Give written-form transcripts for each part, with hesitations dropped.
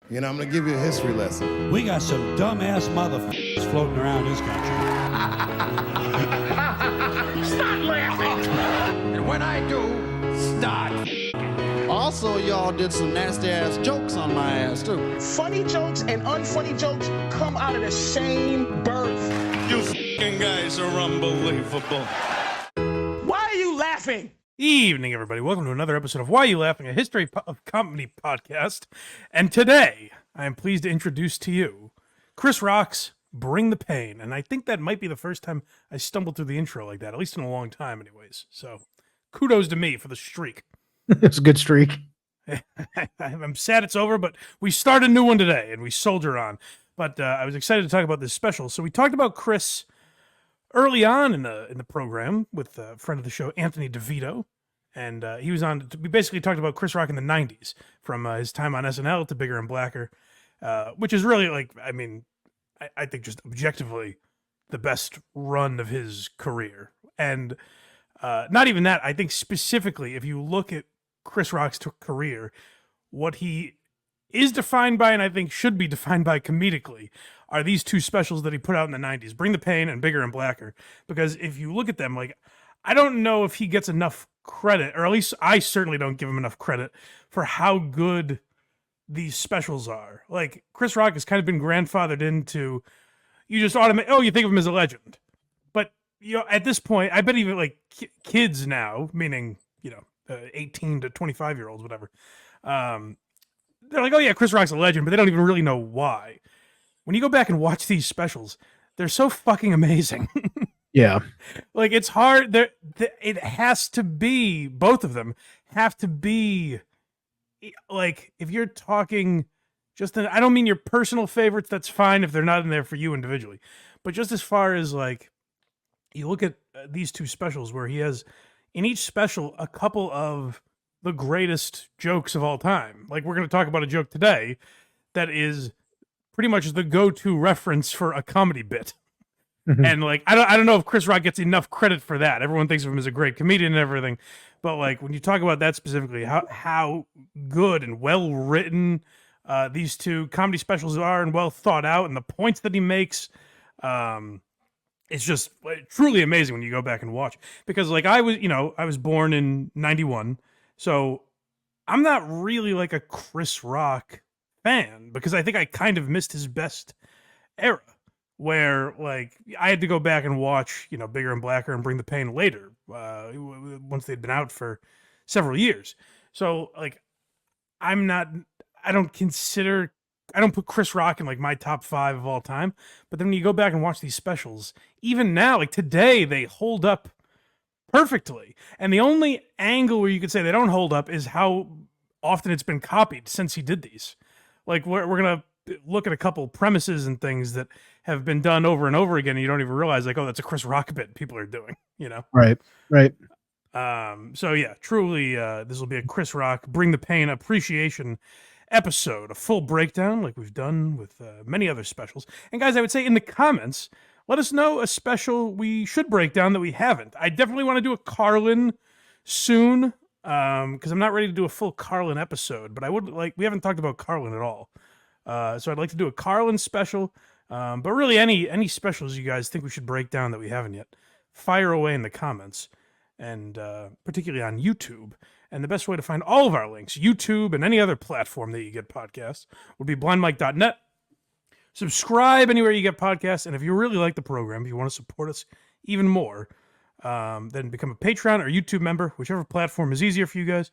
You know, I'm going to give you a history lesson. We got some dumbass motherfuckers floating around this country. Stop laughing! And when I do, start. Also, y'all did some nasty-ass jokes on my ass, too. Funny jokes and unfunny jokes come out of the same birth. You f***ing guys are unbelievable. Why are you laughing? Evening, everybody. Welcome to another episode of Why You Laughing, a history of comedy podcast. And today, I am pleased to introduce to you Chris Rock's Bring the Pain. And I think that might be the first time I stumbled through the intro like that, at least in a long time anyways. So, kudos to me for the streak. It's a good streak. I'm sad it's over, but we start a new one today, and we soldier on. But I was excited to talk about this special. So we talked about Chris early on in the program with a friend of the show, Anthony DeVito, and he was on. We basically talked about Chris Rock in the '90s, from his time on SNL to Bigger and Blacker, which is really I think just objectively the best run of his career. And not even that. I think specifically, if you look at Chris Rock's career, what he is defined by, and I think should be defined by comedically, are these two specials that he put out in the 90s, Bring the Pain and Bigger and Blacker. Because if you look at them, I don't know if he gets enough credit, or at least I certainly don't give him enough credit for how good these specials are. Like, Chris Rock has kind of been grandfathered into, you just you think of him as a legend. But, at this point, I bet even, kids now, meaning, 18 to 25-year-olds, whatever, they're like, oh yeah, Chris Rock's a legend, but they don't even really know why. When you go back and watch these specials, they're so fucking amazing. Yeah. It's hard. It has to be, both of them have to be, if you're talking I don't mean your personal favorites, that's fine if they're not in there for you individually. But just as far as, you look at these two specials where he has, in each special, a couple of the greatest jokes of all time. We're going to talk about a joke today that is pretty much the go-to reference for a comedy bit. Mm-hmm. And I don't know if Chris Rock gets enough credit for that. Everyone thinks of him as a great comedian and everything, but when you talk about that specifically, how good and well written these two comedy specials are, and well thought out, and the points that he makes, it's just truly amazing when you go back and watch. Because I was born in 91. So I'm not really a Chris Rock fan, because I think I kind of missed his best era, where I had to go back and watch, Bigger and Blacker and Bring the Pain later, once they'd been out for several years. So I don't put Chris Rock in my top 5 of all time. But then when you go back and watch these specials, even now, today, they hold up perfectly. And the only angle where you could say they don't hold up is how often it's been copied since he did these. We're going to look at a couple premises and things that have been done over and over again, and you don't even realize, oh, that's a Chris Rock bit people are doing, Right. So yeah, truly, this will be a Chris Rock Bring the Pain appreciation episode, a full breakdown like we've done with many other specials. And guys, I would say in the comments, let us know a special we should break down that we haven't. I definitely want to do a Carlin soon, because I'm not ready to do a full Carlin episode, but I would we haven't talked about Carlin at all. So I'd like to do a Carlin special, but really any specials you guys think we should break down that we haven't yet, fire away in the comments, and particularly on YouTube. And the best way to find all of our links, YouTube and any other platform that you get podcasts, would be blindmike.net. Subscribe anywhere you get podcasts, and if you really like the program, if you want to support us even more, then become a Patreon or YouTube member, whichever platform is easier for you guys.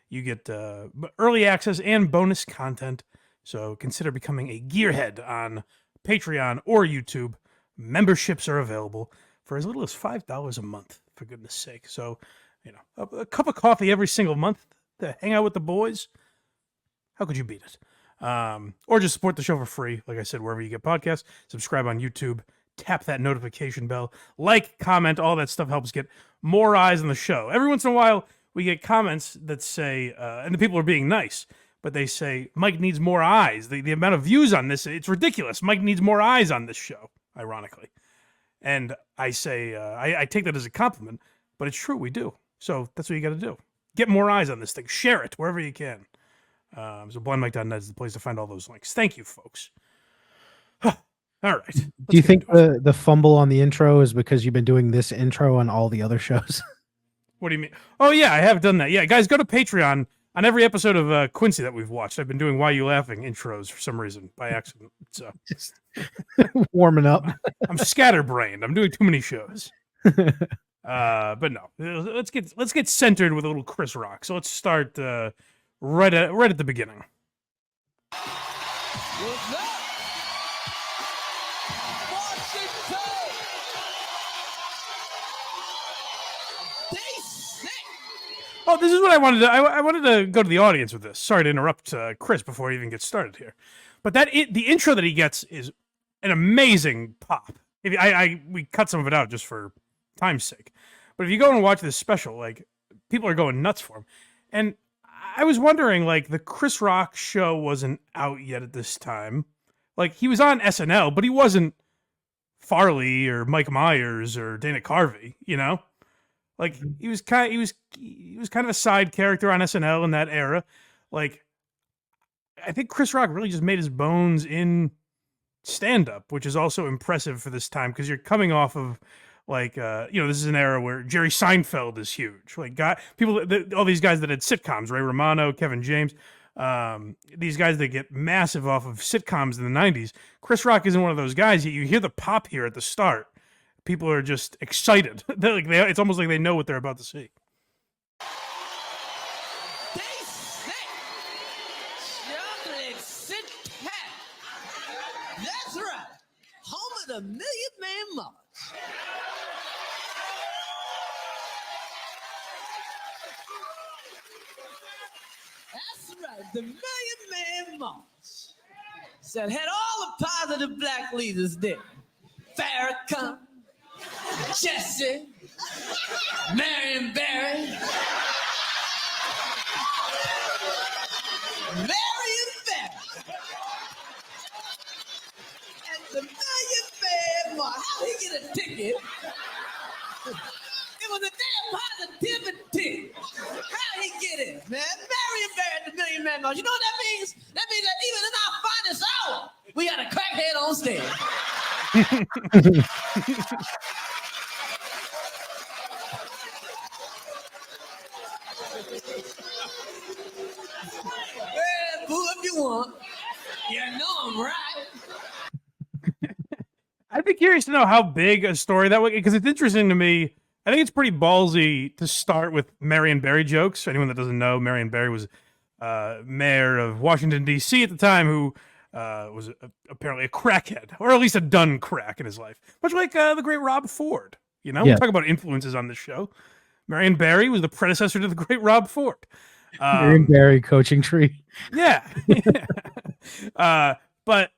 You get early access and bonus content, so consider becoming a gearhead on Patreon or YouTube. Memberships are available for as little as $5 a month, for goodness sake. So, a cup of coffee every single month to hang out with the boys. How could you beat it? Or just support the show for free, like I said, wherever you get podcasts. Subscribe on YouTube, tap that notification bell, comment, all that stuff helps get more eyes on the show. Every once in a while, we get comments that say, and the people are being nice, but they say, Mike needs more eyes. The amount of views on this, it's ridiculous. Mike needs more eyes on this show, ironically. And I say, I take that as a compliment, but it's true, we do. So that's what you got to do. Get more eyes on this thing. Share it wherever you can. So blindmike.net is the place to find all those links. Thank you, folks. All right. Do you think the fumble on the intro is because you've been doing this intro on all the other shows? What do you mean? Oh, yeah, I have done that. Yeah, guys, go to Patreon. On every episode of Quincy that we've watched, I've been doing Why You Laughing intros for some reason, by accident. So Just warming up. I'm scatterbrained. I'm doing too many shows. But no, let's get centered with a little Chris Rock. So let's start right at the beginning. What's up? Washington! They sick! Oh, this is what I wanted to. I wanted to go to the audience with this. Sorry to interrupt Chris before I even get started here, but the intro that he gets is an amazing pop. We cut some of it out just for time's sake, but if you go and watch this special, like people are going nuts for him. And I was wondering, like the Chris Rock show wasn't out yet at this time. Like he was on SNL, but he wasn't Farley or Mike Myers or Dana Carvey, you know. Like he was kind of a side character on SNL in that era. Like I think Chris Rock really just made his bones in stand-up, which is also impressive for this time because you're coming off of like this is an era where Jerry Seinfeld is huge. Like all these guys that had sitcoms, Ray Romano, Kevin James, these guys that get massive off of sitcoms in the 90s. Chris Rock isn't one of those guys. You hear the pop here at the start. People are just excited. It's almost like they know what they're about to see. They sick! Chocolate City Cat! That's right! Home of the Million Man March. That's right, the Million Man March. Said had all the positive black leaders there. Farrakhan, Jesse, Marion Barry, and the Million Man March. How he get a ticket? It was a damn positivity. How he get it, man? Marion Barry at the Million Man March. You know what that means? That means that even in our finest hour, we got a crackhead on stage. Well, boo if you want. You know I'm right. I'd be curious to know how big a story that was, because it's interesting to me. I think it's pretty ballsy to start with Marion Barry jokes. Anyone that doesn't know, Marion Barry was mayor of Washington, D.C. at the time, who was apparently a crackhead, or at least a done crack in his life. Much like the great Rob Ford. You know, Yeah. We'll talk about influences on this show. Marion Barry was the predecessor to the great Rob Ford. Marion Barry coaching tree. Yeah. But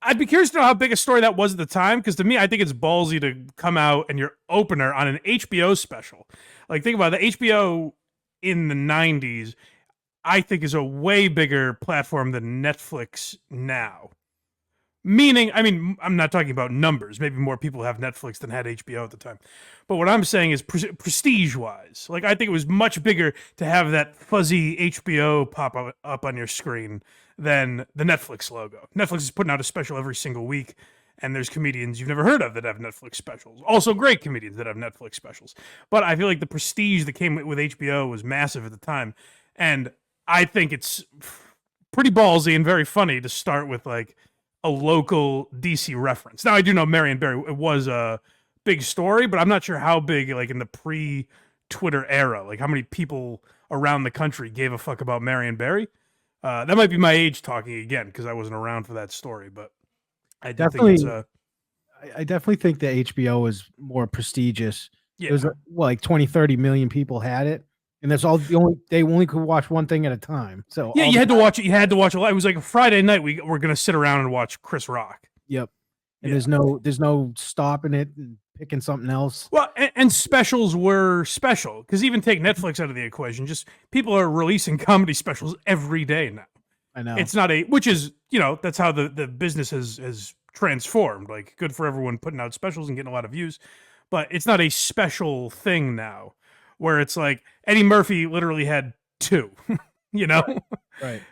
I'd be curious to know how big a story that was at the time, because to me, I think it's ballsy to come out and your opener on an HBO special. Like, think about it, the HBO in the 90s, I think is a way bigger platform than Netflix now. Meaning, I mean, I'm not talking about numbers. Maybe more people have Netflix than had HBO at the time. But what I'm saying is prestige-wise. Like, I think it was much bigger to have that fuzzy HBO pop up on your screen than the Netflix logo. Netflix is putting out a special every single week, and there's comedians you've never heard of that have Netflix specials. Also great comedians that have Netflix specials. But I feel like the prestige that came with HBO was massive at the time. And I think it's pretty ballsy and very funny to start with, like, a local DC reference. Now, I do know Marion Barry, it was a big story, but I'm not sure how big, like, in the pre-Twitter era, like, how many people around the country gave a fuck about Marion Barry. That might be my age talking again, because I wasn't around for that story, but I definitely think it's I definitely think that HBO was more prestigious. yeah. It was like 20, 30 million people had it. And that's all they only could watch one thing at a time. So Yeah, you had to watch it. You had to watch it. It was like a Friday night. We're gonna sit around and watch Chris Rock. Yep. And Yeah. there's no stopping it and picking something else. Well, and specials were special, because even take Netflix out of the equation, just people are releasing comedy specials every day now. I know. It's not which is, that's how the business has transformed. Like, good for everyone putting out specials and getting a lot of views, but it's not a special thing now, where it's like Eddie Murphy literally had 2, Right.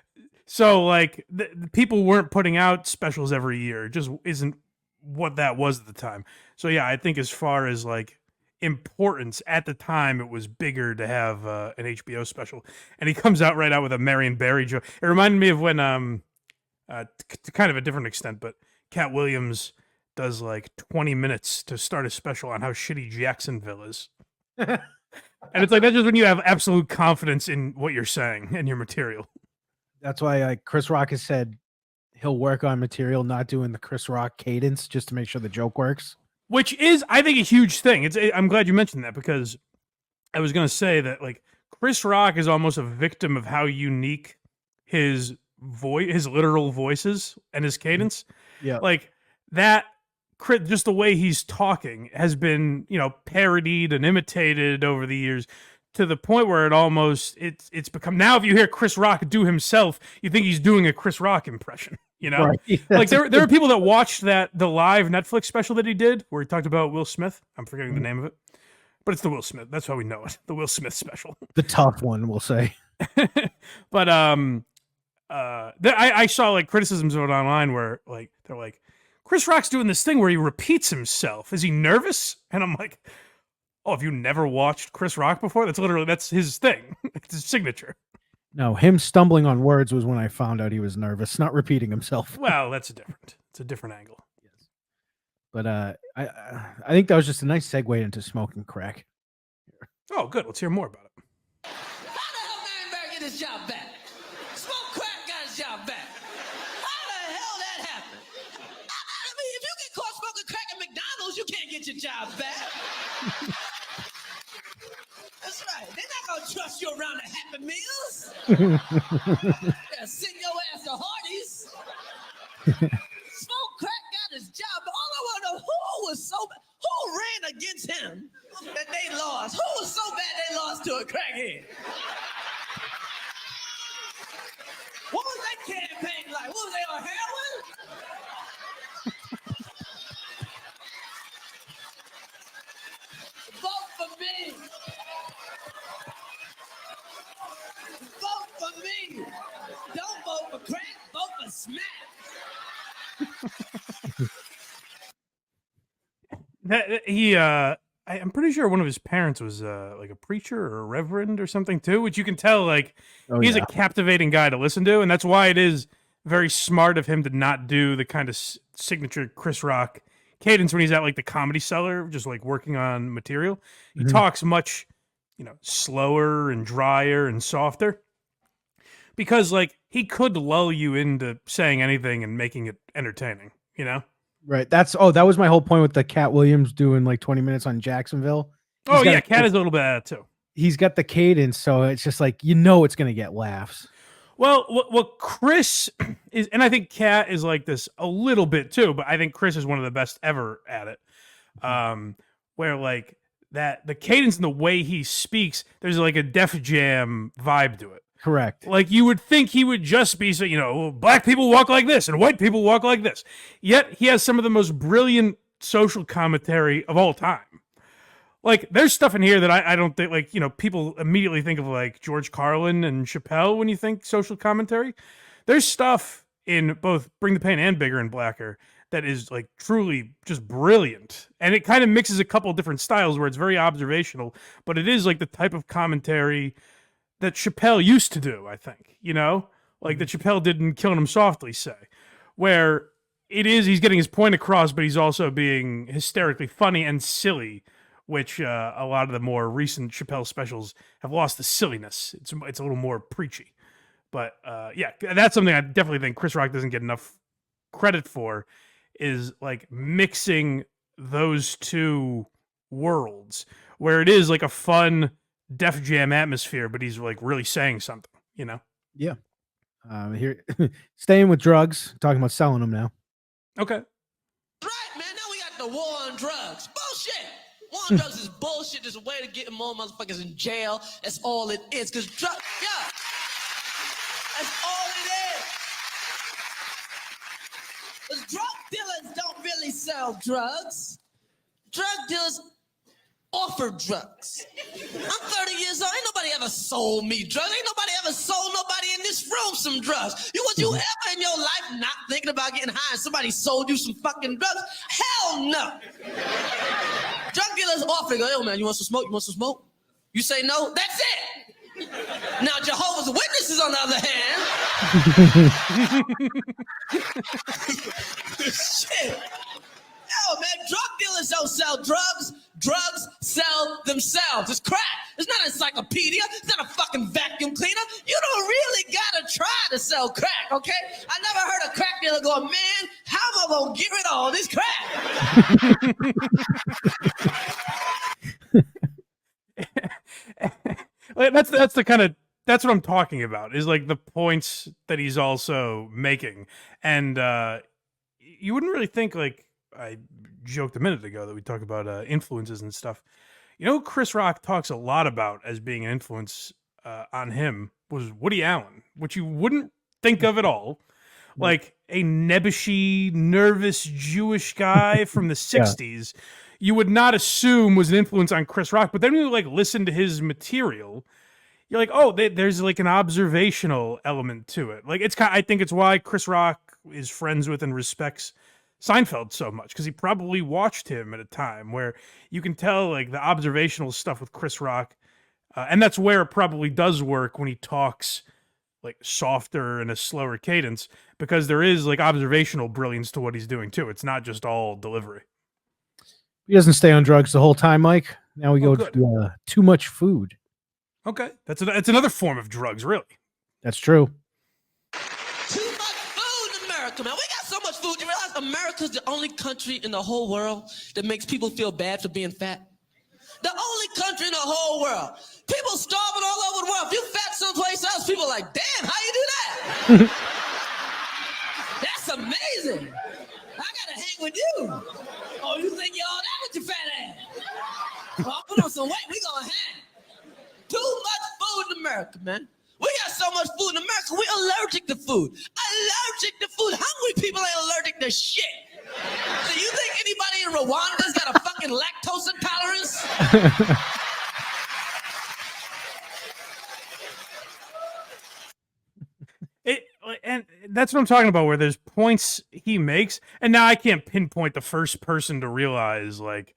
So like the people weren't putting out specials every year. It just isn't what that was at the time. So yeah, I think as far as like importance at the time, it was bigger to have an HBO special. And he comes out right out with a Marion Barry joke. It reminded me of when to kind of a different extent, but Cat Williams does like 20 minutes to start a special on how shitty Jacksonville is. And it's like that's just when you have absolute confidence in what you're saying and your material. That's why Chris Rock has said he'll work on material, not doing the Chris Rock cadence, just to make sure the joke works. Which is, I think, a huge thing. I'm glad you mentioned that because I was going to say that like Chris Rock is almost a victim of how unique his voice, his literal voices, and his cadence. Yeah, like that. Just the way he's talking has been, parodied and imitated over the years to the point where it's become now. If you hear Chris Rock do himself, you think he's doing a Chris Rock impression. Right. Like there are people that watched the live Netflix special that he did where he talked about Will Smith. I'm forgetting the name of it, but it's the Will Smith. That's how we know it. The Will Smith special. The tough one, we'll say. But I saw like criticisms of it online where like they're like, Chris Rock's doing this thing where he repeats himself. Is he nervous? And I'm like, oh, have you never watched Chris Rock before? That's his thing. It's his signature. No, him stumbling on words was when I found out he was nervous, not repeating himself. Well, it's a different angle. Yes. But I think that was just a nice segue into smoking crack. Oh, good. Let's hear more about it. How the hell Marion Barry get his job back? Smoke crack got his job back. How the hell that happened? I mean, if you get caught smoking crack at McDonald's, you can't get your job back. That's right. They're not gonna trust you around the Happy Meals. Yeah, send your ass to Hardee's. Smoke crack got his job, but all I want to know who ran against him that they lost. Who was so bad they lost to a crackhead? What was that campaign like? What was they on heroin? Vote for me. Vote for me. Don't vote for crack, vote for smack. I'm pretty sure one of his parents was like a preacher or a reverend or something too, which you can tell like he's a captivating guy to listen to, and that's why it is very smart of him to not do the kind of signature Chris Rock cadence when he's at like the Comedy Cellar, just like working on material. He talks much, slower and drier and softer because like he could lull you into saying anything and making it entertaining, Right. That was my whole point with the Cat Williams doing like 20 minutes on Jacksonville. Cat is a little bit of that too. He's got the cadence, so it's just like it's going to get laughs. Well, what Chris is, and I think Cat is like this a little bit too, but I think Chris is one of the best ever at it. Where like that the cadence and the way he speaks, there's like a Def Jam vibe to it. Correct. Like you would think he would just be, black people walk like this and white people walk like this. Yet he has some of the most brilliant social commentary of all time. Like there's stuff in here that I don't think people immediately think of like George Carlin and Chappelle when you think social commentary. There's stuff in both Bring the Pain and Bigger and Blacker that is like truly just brilliant. And it kind of mixes a couple different styles where it's very observational, but it is like the type of commentary that Chappelle used to do, I think, like that Chappelle did in Killing Him Softly, say, where he's getting his point across, but he's also being hysterically funny and silly, which a lot of the more recent Chappelle specials have lost the silliness. It's a little more preachy. But that's something I definitely think Chris Rock doesn't get enough credit for, is like mixing those two worlds, where it is like a fun Def Jam atmosphere, but he's like really saying something, Yeah. Here, staying with drugs, talking about selling them now. Okay. Right, man. Now we got the war on drugs. Bullshit. War on drugs is bullshit. There's a way to get more motherfuckers in jail. That's all it is. Because that's all it is. Because drug dealers don't really sell drugs. Drug dealers offered drugs. I'm 30 years old. Ain't nobody ever sold me drugs. Ain't nobody ever sold nobody in this room some drugs. Was you ever in your life not thinking about getting high and somebody sold you some fucking drugs? Hell no. Drug dealers offer, go, yo man, you want some smoke? You want some smoke? You say no, that's it. Now Jehovah's Witnesses, on the other hand. Shit. Yo, man, drug dealers don't sell drugs. Drugs sell themselves. It's crack. It's not an encyclopedia. It's not a fucking vacuum cleaner. You don't really gotta try to sell crack, okay? I never heard a crack dealer go, man, how am I gonna get rid of all this crack? That's the kind of, that's what I'm talking about, is like the points that he's also making. And you wouldn't really think, like, I joked a minute ago that we talk about influences and stuff. You know, Chris Rock talks a lot about as being an influence on him was Woody Allen, which you wouldn't think of at all. Like a nebbishy, nervous Jewish guy from the 60s, you would not assume was an influence on Chris Rock. But then when you like listen to his material, you're like, oh, there's like an observational element to it. Like I think it's why Chris Rock is friends with and respects Seinfeld so much, because he probably watched him at a time where you can tell like the observational stuff with Chris Rock, and that's where it probably does work when he talks like softer and a slower cadence, because there is like observational brilliance to what he's doing too. It's not just all delivery. He doesn't stay on drugs the whole time, Mike. Now we go to too much food. Okay, that's another form of drugs, really. That's true. Too much food in America, man. We got so much food. You realize America's the only country in the whole world that makes people feel bad for being fat? The only country in the whole world. People starving all over the world. If you fat someplace else, people are like, damn, how you do that? That's amazing. I gotta hang with you. Oh, you think you're all that with your fat ass? Well, I'll put on some weight, we gonna hang. Too much food in America, man. We got so much food in America, we're allergic to food. Allergic to food. Hungry people ain't allergic to shit. So you think anybody in Rwanda's got a fucking lactose intolerance? And that's what I'm talking about, where there's points he makes, and now I can't pinpoint the first person to realize, like,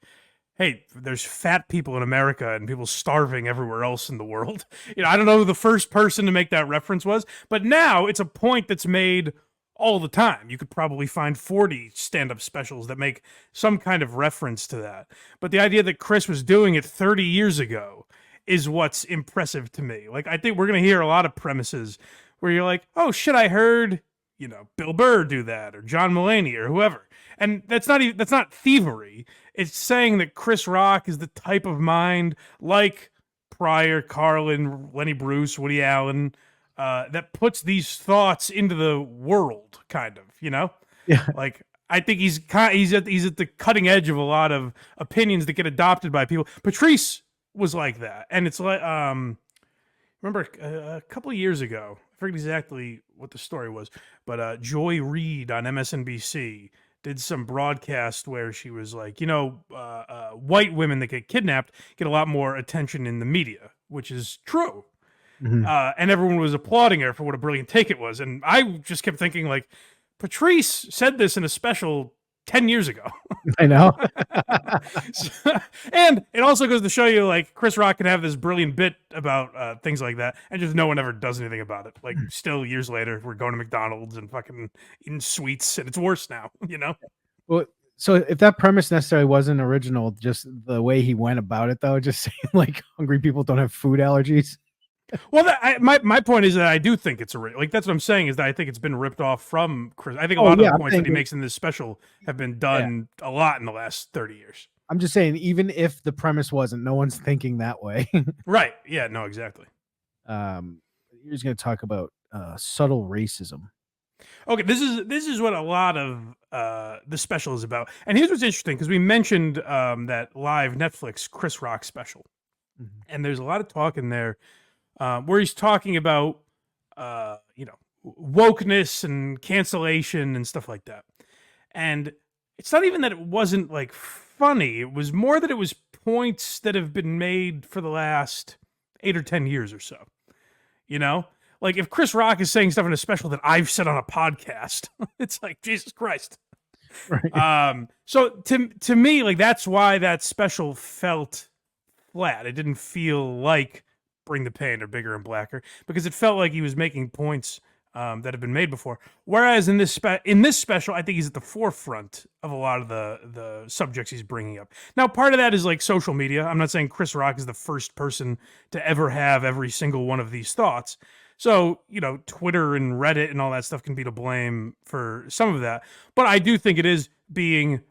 hey, there's fat people in America and people starving everywhere else in the world. You know, I don't know who the first person to make that reference was, but now it's a point that's made all the time. You could probably find 40 stand-up specials that make some kind of reference to that. But the idea that Chris was doing it 30 years ago is what's impressive to me. Like, I think we're going to hear a lot of premises where you're like, oh shit, I heard, you know, Bill Burr do that, or John Mulaney, or whoever. And that's not thievery. It's saying that Chris Rock is the type of mind like Pryor, Carlin, Lenny Bruce, Woody Allen, that puts these thoughts into the world, kind of, you know? Yeah. Like, I think he's at the cutting edge of a lot of opinions that get adopted by people. Patrice was like that. And it's like, remember a couple of years ago, I forget exactly what the story was, but Joy Reid on MSNBC did some broadcast where she was like, you know, white women that get kidnapped get a lot more attention in the media, which is true. Mm-hmm. And everyone was applauding her for what a brilliant take it was. And I just kept thinking, like, Patrice said this in a special 10 years ago. I know. And it also goes to show you, like, Chris Rock can have this brilliant bit about things like that, and just no one ever does anything about it. Like, still years later, we're going to McDonald's and fucking eating sweets, and it's worse now, you know? Well, so if that premise necessarily wasn't original, just the way he went about it, though, just saying, like, hungry people don't have food allergies. Well, my point is that I do think it's like, that's what I'm saying, is that I think it's been ripped off from Chris. I think a lot of the points that he makes in this special have been done a lot in the last 30 years. I'm just saying, even if the premise wasn't, no one's thinking that way. Right. Yeah, no, exactly. You're just going to talk about subtle racism. Okay, this is what a lot of the special is about. And here's what's interesting, because we mentioned that live Netflix Chris Rock special. Mm-hmm. And there's a lot of talk in there where he's talking about, you know, wokeness and cancellation and stuff like that. And it's not even that it wasn't, like, funny. It was more that it was points that have been made for the last 8 or 10 years or so. You know, like if Chris Rock is saying stuff in a special that I've said on a podcast, it's like, Jesus Christ. Right. So to me, like that's why that special felt flat. It didn't feel like Bring the Pain or Bigger and Blacker, because it felt like he was making points that have been made before. Whereas in this special, I think he's at the forefront of a lot of the subjects he's bringing up. Now, part of that is like social media. I'm not saying Chris Rock is the first person to ever have every single one of these thoughts. So, you know, Twitter and Reddit and all that stuff can be to blame for some of that. But I do think it is being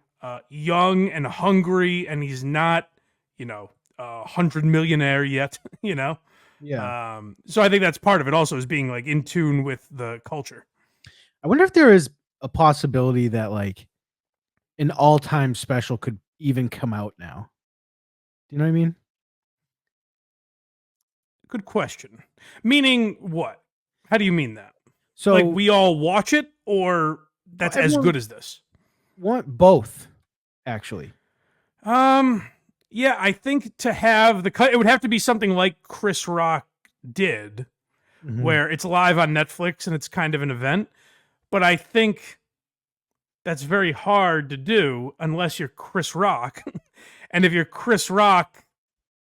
young and hungry, and he's not, you know, 100 millionaire yet, you know? Yeah. So I think that's part of it also, is being like in tune with the culture. I wonder if there is a possibility that like an all-time special could even come out now. Do you know what I mean? Good question. Meaning what? How do you mean that? So like we all watch it, or that's as good as this? Want both, actually. Yeah, I think to have it would have to be something like Chris Rock did, where it's live on Netflix and it's kind of an event. But I think that's very hard to do unless you're Chris Rock. And if you're Chris Rock,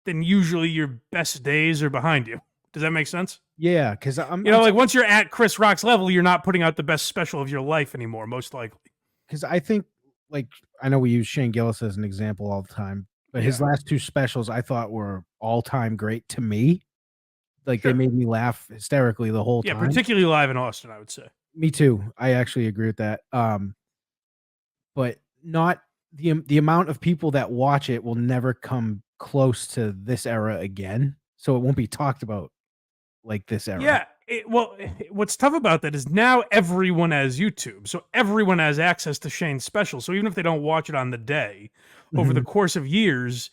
then usually your best days are behind you. Does that make sense? Yeah, because I'm, you know, like once you're at Chris Rock's level, you're not putting out the best special of your life anymore, most likely. Because I think, like, I know we use Shane Gillis as an example all the time, but his last two specials I thought were all-time great to me. Like, they made me laugh hysterically the whole time. Yeah, particularly Live in Austin, I would say. Me too. I actually agree with that. But not the amount of people that watch it will never come close to this era again. So it won't be talked about like this era. Yeah. What's tough about that is now everyone has YouTube. So everyone has access to Shane's special. So even if they don't watch it on the day, over the course of years,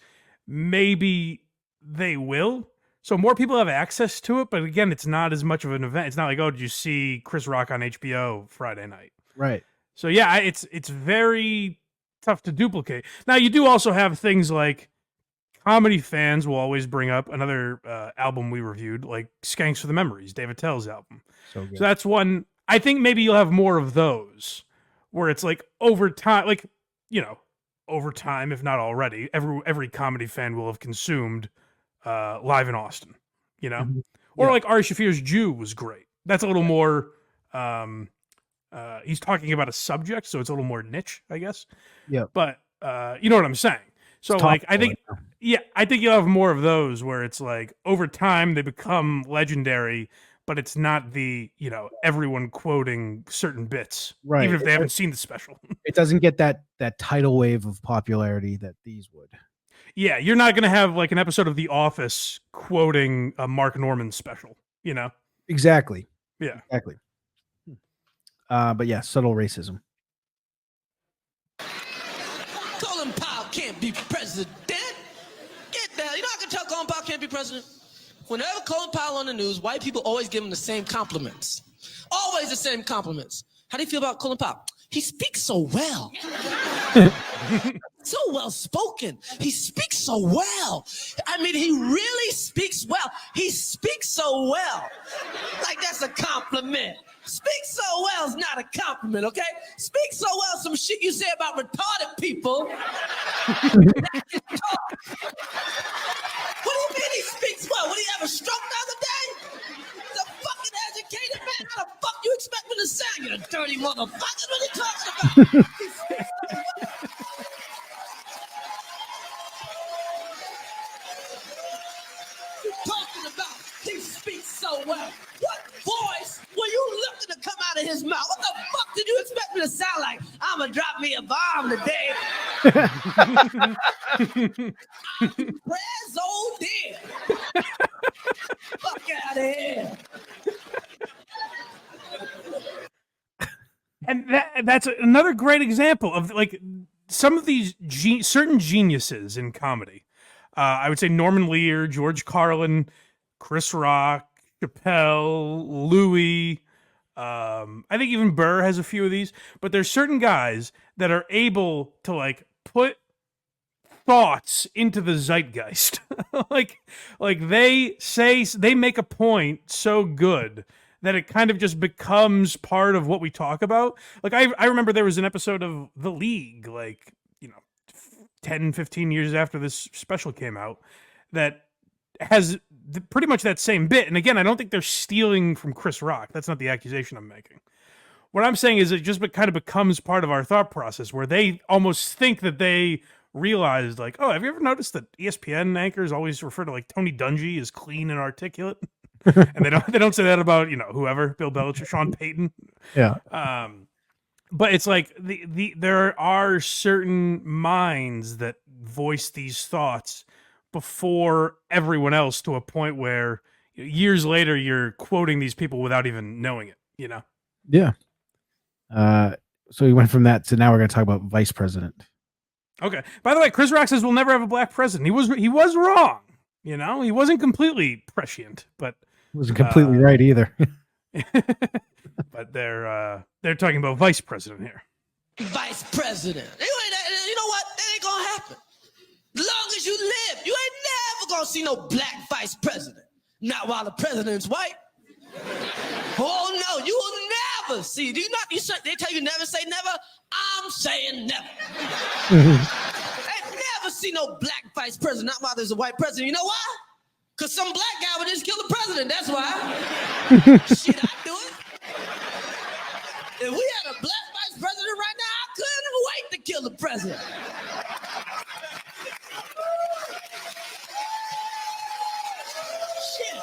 maybe they will. So more people have access to it. But again, it's not as much of an event. It's not like, oh, did you see Chris Rock on HBO Friday night? Right. So yeah, it's very tough to duplicate. Now you do also have things like comedy fans will always bring up another album we reviewed, like Skanks for the Memories, Dave Attell's album. So that's one. I think maybe you'll have more of those where it's like over time, like, you know, over time, if not already, every comedy fan will have consumed Live in Austin, you know? Or like Ari Shaffir's Jew was great. That's a little more, he's talking about a subject, so it's a little more niche, I guess. Yeah. But you know what I'm saying? So like, I think you'll have more of those where it's like over time they become legendary, but it's not the, you know, everyone quoting certain bits, right? Even if they haven't seen the special. It doesn't get that tidal wave of popularity that these would. Yeah, you're not going to have like an episode of The Office quoting a Mark Norman special, you know? Exactly. Yeah. Exactly. But yeah, subtle racism. Colin Powell can't be president. Get down. You know I can tell Colin Powell can't be president? Whenever Colin Powell on the news, white people always give him the same compliments. Always the same compliments. How do you feel about Colin Powell? He speaks so well. So well spoken. He speaks so well. I mean, he really speaks well. He speaks so well. Like that's a compliment. Speak so well is not a compliment, okay? Speak so well, some shit you say about retarded people. What do you mean he speaks well? Would he have a stroke the other day? He's a fucking educated man. How the fuck you expect me to sound? You dirty motherfucker. What are you talking about? He speaks so well. Talking about he speaks so well. What voice were you looking to come out of his mouth? What the fuck did you expect me to sound like? I'm gonna drop me a bomb today. Prayers old dear. Fuck out of here. And that's another great example of like some of these certain geniuses in comedy. I would say Norman Lear, George Carlin, Chris Rock, Chappelle, Louis. I think even Burr has a few of these. But there's certain guys that are able to like put thoughts into the zeitgeist. like they make a point so good that it kind of just becomes part of what we talk about. Like I remember there was an episode of The League, like, 10, 15 years after this special came out, that has pretty much that same bit. And again, I don't think they're stealing from Chris Rock. That's not the accusation I'm making. What I'm saying is it just kind of becomes part of our thought process, where they almost think that they realized, like, oh, have you ever noticed that ESPN anchors always refer to like Tony Dungy as clean and articulate? And they don't say that about, whoever, Bill Belichick, Sean Payton. Yeah. But it's like there are certain minds that voice these thoughts before everyone else, to a point where years later you're quoting these people without even knowing it, Yeah. So we went from that to now we're going to talk about vice president. Okay. By the way, Chris Rock says we'll never have a black president. He was wrong. He wasn't completely prescient, but Wasn't completely right either. but they're talking about vice president here. Vice president. You know what? That ain't gonna happen. As long as you live, you ain't never gonna see no black vice president. Not while the president's white. Oh no, you will never see. Do you not? They tell you never say never. I'm saying never. I never see no black vice president. Not while there's a white president. You know why? Because some black guy would just kill the president. That's why. Shit, I'd do it. If we had a black vice president right now, I couldn't wait to kill the president. Shit.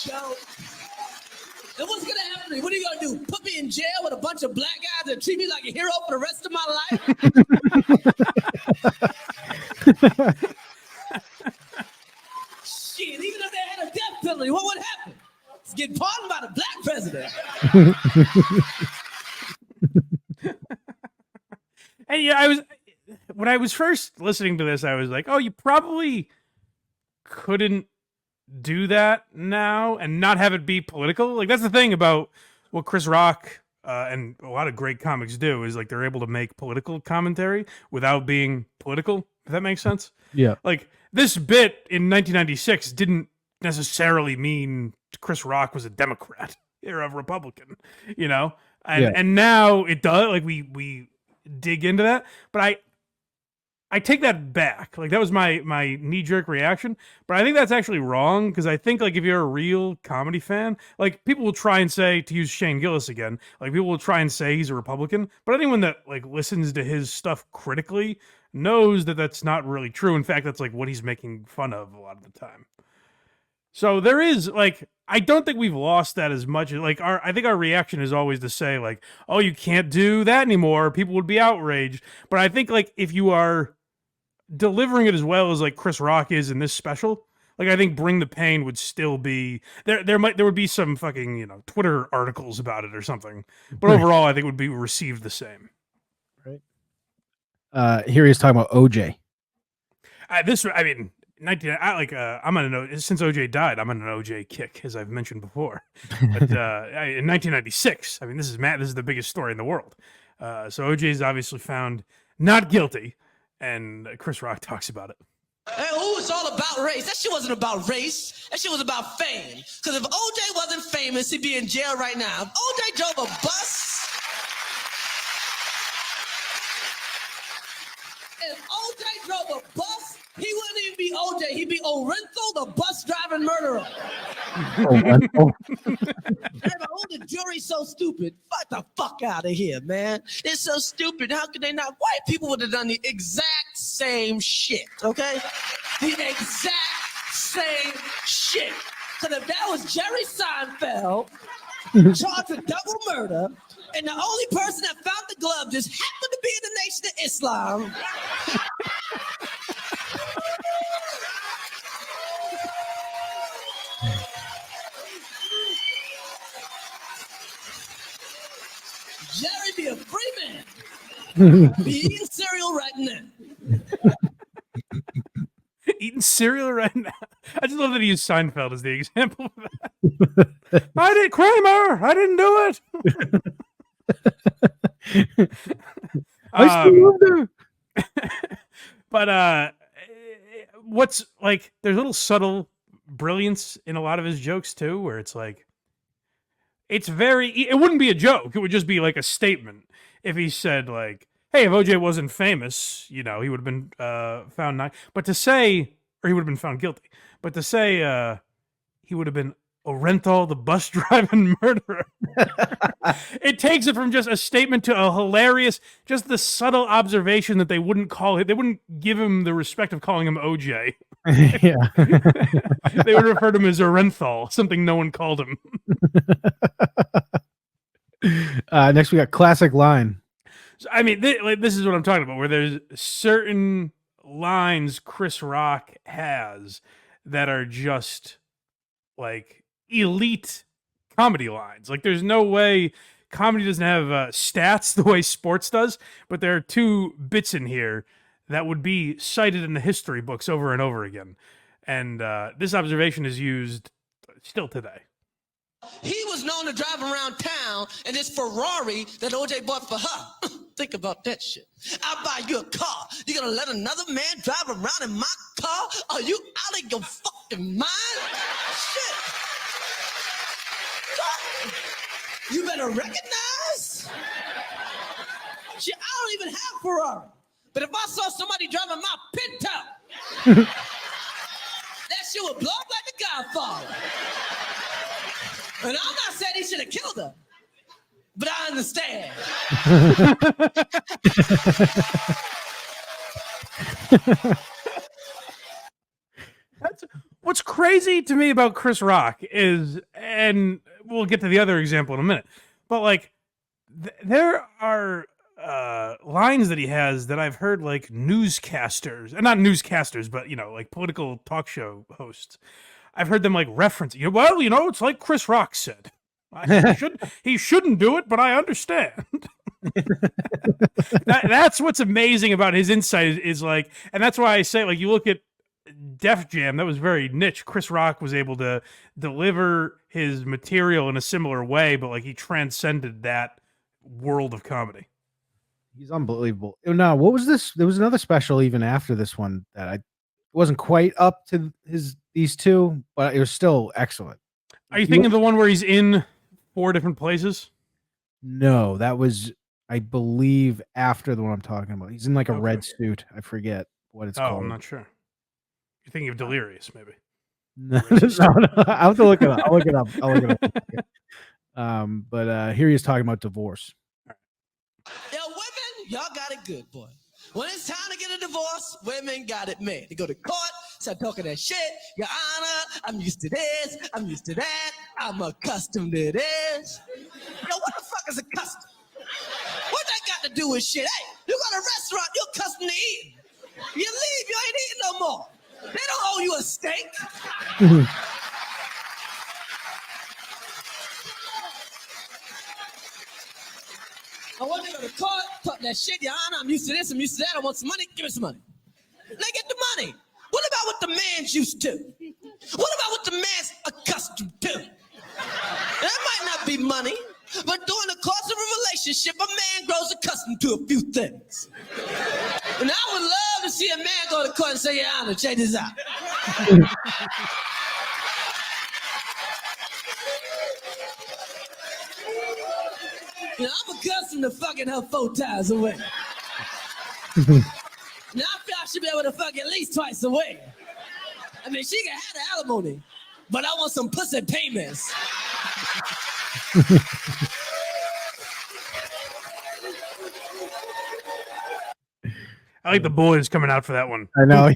Joe. Then what's gonna happen to me? What are you gonna do? Put me in jail with a bunch of black guys that treat me like a hero for the rest of my life? Shit, even if they had a death penalty, what would happen? It's get pardoned by the black president. And yeah, when I was first listening to this, I was like, oh, you probably couldn't do that now and not have it be political. Like, that's the thing about what Chris Rock and a lot of great comics do, is like they're able to make political commentary without being political, if that makes sense. Yeah. Like, this bit in 1996 didn't necessarily mean Chris Rock was a Democrat or a Republican, and now it does. Like, we dig into that, but I take that back. Like, that was my knee-jerk reaction, but I think that's actually wrong, because I think, like, if you're a real comedy fan, like, people will try and say, to use Shane Gillis again, like, people will try and say he's a Republican, but anyone that, like, listens to his stuff critically knows that that's not really true. In fact, that's, like, what he's making fun of a lot of the time. So there is, like, I don't think we've lost that as much. Like, I think our reaction is always to say, like, oh, you can't do that anymore. People would be outraged. But I think, like, if you are delivering it as well as, like, Chris Rock is in this special, like, I think Bring the Pain would still be there would be some fucking, Twitter articles about it or something. But overall, I think it would be received the same. Right. Here he is talking about OJ. I'm on since OJ died, I'm on an OJ kick, as I've mentioned before. But in 1996, this is the biggest story in the world. So OJ is obviously found not guilty, and Chris Rock talks about it. Hey, it's all about race. That shit wasn't about race. That shit was about fame. Because if OJ wasn't famous, he'd be in jail right now. If OJ drove a bus, he wouldn't even be OJ. He'd be Orenthal, the bus driving murderer. The jury's so stupid. Fuck the fuck out of here, man. It's so stupid. How could they not? White people would have done the exact same shit, okay? The exact same shit. Because if that was Jerry Seinfeld, charged with double murder, and the only person that found the glove just happened to be in the Nation of Islam. Jerry be a free man. Be eating cereal right now. Eating cereal right now. I just love that he used Seinfeld as the example of that. I did Kramer. I didn't do it. But what's like? There's a little subtle brilliance in a lot of his jokes too, where it's like, it's very. It wouldn't be a joke. It would just be like a statement. If he said like, "Hey, if OJ wasn't famous, he would have been found not." But to say, or he would have been found guilty. But to say, he would have been Orenthal, the bus driving murderer. It takes it from just a statement to a hilarious, just the subtle observation that they wouldn't call it. They wouldn't give him the respect of calling him OJ. Yeah. They would refer to him as Orenthal, something no one called him. Next, we got classic line. So, I mean, this is what I'm talking about, where there's certain lines Chris Rock has that are just like elite comedy lines. Like, there's no way comedy doesn't have stats the way sports does, but there are two bits in here that would be cited in the history books over and over again. And this observation is used still today. He was known to drive around town in this Ferrari that OJ bought for her. Think about that shit. I'll buy you a car. You're gonna let another man drive around in my car? Are you out of your fucking mind? Shit. You better recognize. Shit, I don't even have Ferrari. But if I saw somebody driving my Pinto, that shit would blow up like the Godfather. And I'm not saying he should have killed her, but I understand. That's what's crazy to me about Chris Rock is, and we'll get to the other example in a minute, but like there are lines that he has that I've heard like newscasters, and not newscasters, but like political talk show hosts. I've heard them like reference, well, it's like Chris Rock said. He shouldn't do it, but I understand. That's what's amazing about his insight is like, and that's why I say, like, you look at Def Jam, that was very niche. Chris Rock was able to deliver his material in a similar way, but like he transcended that world of comedy. He's unbelievable. No, what was this? There was another special even after this one that I wasn't quite up to these two, but it was still excellent. Are you thinking of the one where he's in 4 different places? No, that was, I believe, after the one I'm talking about. He's in like a red suit. I forget what it's called. I'm not sure. You're thinking of Delirious, maybe. No, I'll have to look it up. I'll look it up. But here he is talking about divorce. Yo, women, y'all got it good, boy. When it's time to get a divorce, women got it made. They go to court, start talking that shit. Your Honor, I'm used to this. I'm used to that. I'm accustomed to this. Yo, what the fuck is a custom? What that got to do with shit? Hey, you go to a restaurant, you're accustomed to eating. You leave, you ain't eating no more. They don't owe you a steak. I want to go to court, talk that shit. Your Honor, I'm used to this, I'm used to that. I want some money. Give me some money. They get the money. What about what the man's used to? What about what the man's accustomed to? That might not be money, but during the course of a relationship, a man grows accustomed to a few things. And I would love to see a man go to court and say, Your Honor, check this out. I'm accustomed to fucking her 4 times a week. Now I feel I should be able to fuck at least twice a week. I mean, she can have the alimony, but I want some pussy payments. I like the boys coming out for that one. I know.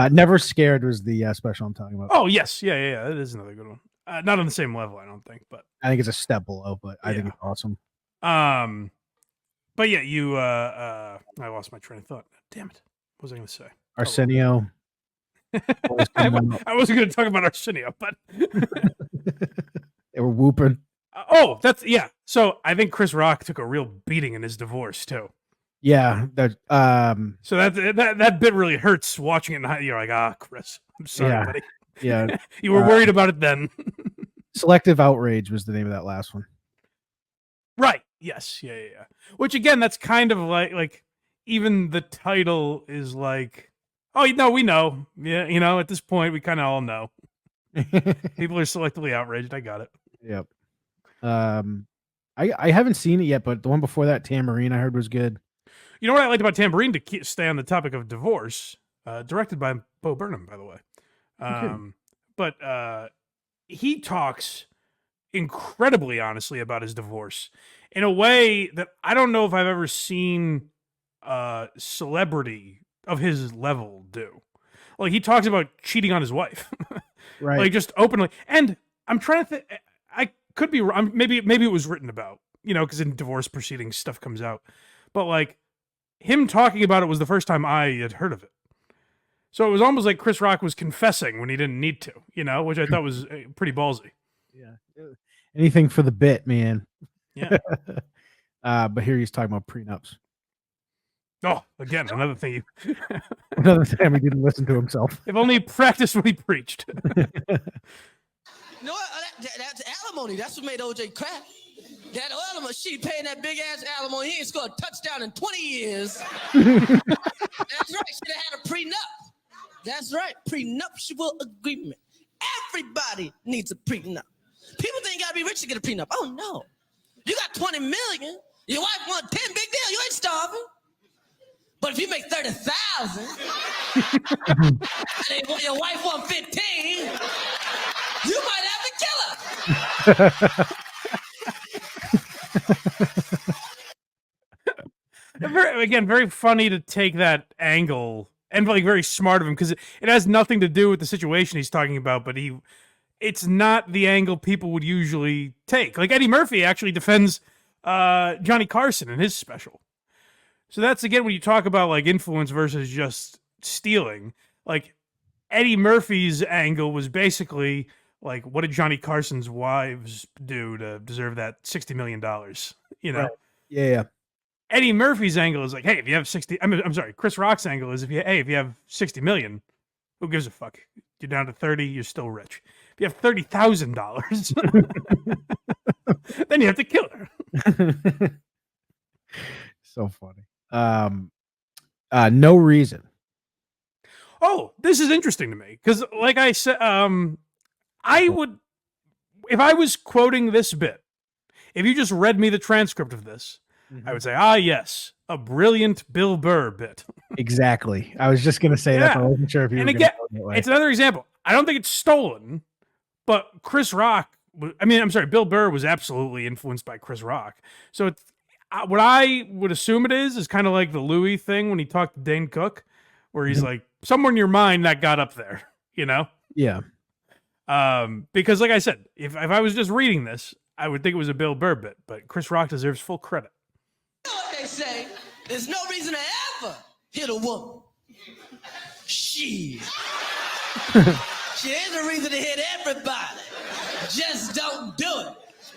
Never Scared was the special I'm talking about. Oh, yes. Yeah. That is another good one. Not on the same level, I don't think, but I think it's a step below, but I think it's awesome. But yeah, you I lost my train of thought. Damn it. What was I going to say? Arsenio. I wasn't going to talk about Arsenio, but they were whooping. So I think Chris Rock took a real beating in his divorce too. Yeah, so that bit really hurts watching it. And you're like, Chris, I'm sorry, buddy. Yeah, you were worried about it then. Selective Outrage was the name of that last one. Right. Yes. Yeah. Which again, that's kind of like even the title is like, oh no, we know. Yeah, at this point we kind of all know. People are selectively outraged. I got it. Yep. I haven't seen it yet, but the one before that, Tambourine, I heard was good. You know what I liked about Tambourine, to stay on the topic of divorce, directed by Bo Burnham, by the way. But he talks incredibly honestly about his divorce in a way that I don't know if I've ever seen a celebrity of his level do. Like, he talks about cheating on his wife, Right. like, just openly. And I'm trying to think, I could be wrong. Maybe it was written about, because in divorce proceedings stuff comes out. But like, him talking about it was the first time I had heard of it. So it was almost like Chris Rock was confessing when he didn't need to, which I thought was pretty ballsy. Yeah. Anything for the bit, man. Yeah. But here he's talking about prenups. Oh, again, another thing. Another time he didn't listen to himself. If only he practiced what he preached. You know what? That's alimony. That's what made OJ crack. That alimony, she paying that big ass alimony. He ain't scored a touchdown in 20 years. That's right. Should have had a prenup. That's right. Prenuptial agreement. Everybody needs a prenup. People think you gotta be rich to get a prenup. Oh no. You got 20 million. Your wife want 10, big deal. You ain't starving. But if you make 30,000 and your wife want 15, you might have to kill her. Very funny to take that angle, and like very smart of him, because it has nothing to do with the situation he's talking about, but it's not the angle people would usually take. Like, Eddie Murphy actually defends Johnny Carson in his special. So that's, again, when you talk about like influence versus just stealing, like Eddie Murphy's angle was basically like, what did Johnny Carson's wives do to deserve that $60 million? Right. Yeah. Eddie Murphy's angle is like, hey, if you have 60, I'm sorry, Chris Rock's angle is if you have 60 million, who gives a fuck? You're down to 30, you're still rich. If you have $30,000, then you have to kill her. So funny. No reason. Oh, this is interesting to me, because like I said, I would, if I was quoting this bit, if you just read me the transcript of this, I would say, yes, a brilliant Bill Burr bit. Exactly. I was just going to say that, but I wasn't sure if you were again, that way. It's another example. I don't think it's stolen, but Chris Rock, Bill Burr was absolutely influenced by Chris Rock. So it's, what I would assume it is kind of like the Louis thing when he talked to Dane Cook, where he's like, somewhere in your mind that got up there, Yeah. Because like I said, if I was just reading this, I would think it was a Bill Burr bit, but Chris Rock deserves full credit. You know what they say? There's no reason to ever hit a woman. She is a reason to hit everybody. Just don't do it.